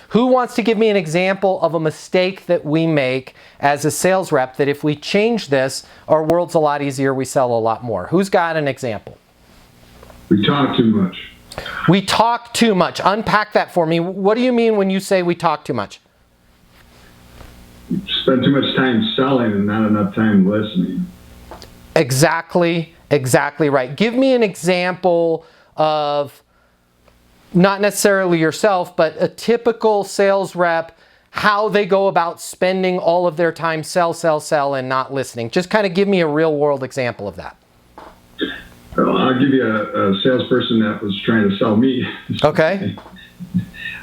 Who wants to give me an example of a mistake that we make as a sales rep that if we change this, our world's a lot easier, we sell a lot more? Who's got an example? We talk too much. We talk too much. Unpack that for me. What do you mean when you say we talk too much? Spend too much time selling and not enough time listening. Exactly right. Give me an example of, not necessarily yourself, but a typical sales rep, how they go about spending all of their time sell, and not listening. Just kind of give me a real world example of that. Well, I'll give you a salesperson that was trying to sell me. Okay.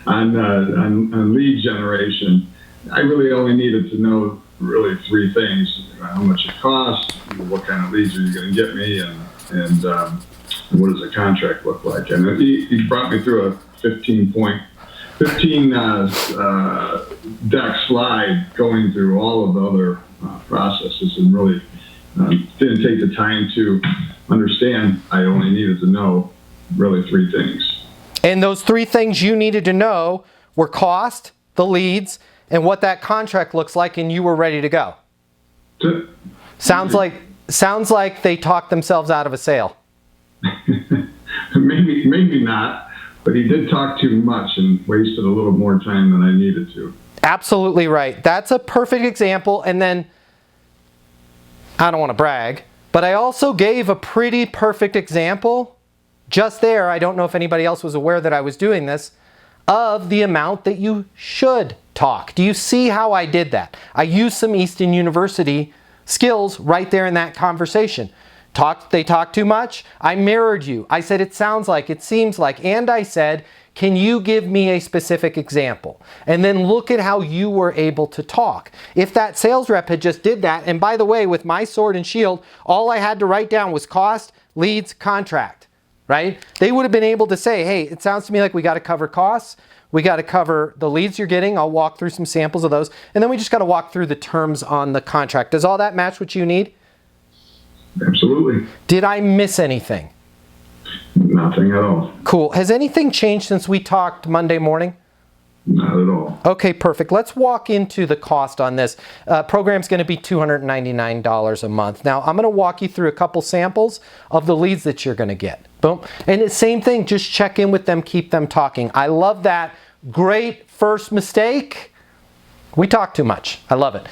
on lead generation. I really only needed to know really three things: how much it costs, what kind of leads are you going to get me, and what does the contract look like. And he brought me through a 15 deck slide going through all of the other processes, and really didn't take the time to understand. I only needed to know really three things. And those three things you needed to know were cost, the leads, and what that contract looks like, and you were ready to go. Sounds like they talked themselves out of a sale. maybe not, but he did talk too much and wasted a little more time than I needed to. Absolutely right. That's a perfect example. And then, I don't want to brag, but I also gave a pretty perfect example just there. I don't know if anybody else was aware that I was doing this, of the amount that you should talk. Do you see how I did that? I used some Easton University skills right there in that conversation. They talk too much. I mirrored you. I said, it sounds like, it seems like, and I said, can you give me a specific example? And then look at how you were able to talk. If that sales rep had just did that, and by the way, with my sword and shield, all I had to write down was cost, leads, contract, right? They would have been able to say, hey, it sounds to me like we got to cover costs. We got to cover the leads you're getting. I'll walk through some samples of those. And then we just got to walk through the terms on the contract. Does all that match what you need? Absolutely. Did I miss anything? Nothing at all. Cool. Has anything changed since we talked Monday morning? Not at all. Okay, perfect. Let's walk into the cost on this. Program's going to be $299 a month. Now, I'm going to walk you through a couple samples of the leads that you're going to get. Boom. And the same thing, just check in with them, keep them talking. I love that. Great first mistake. We talk too much. I love it.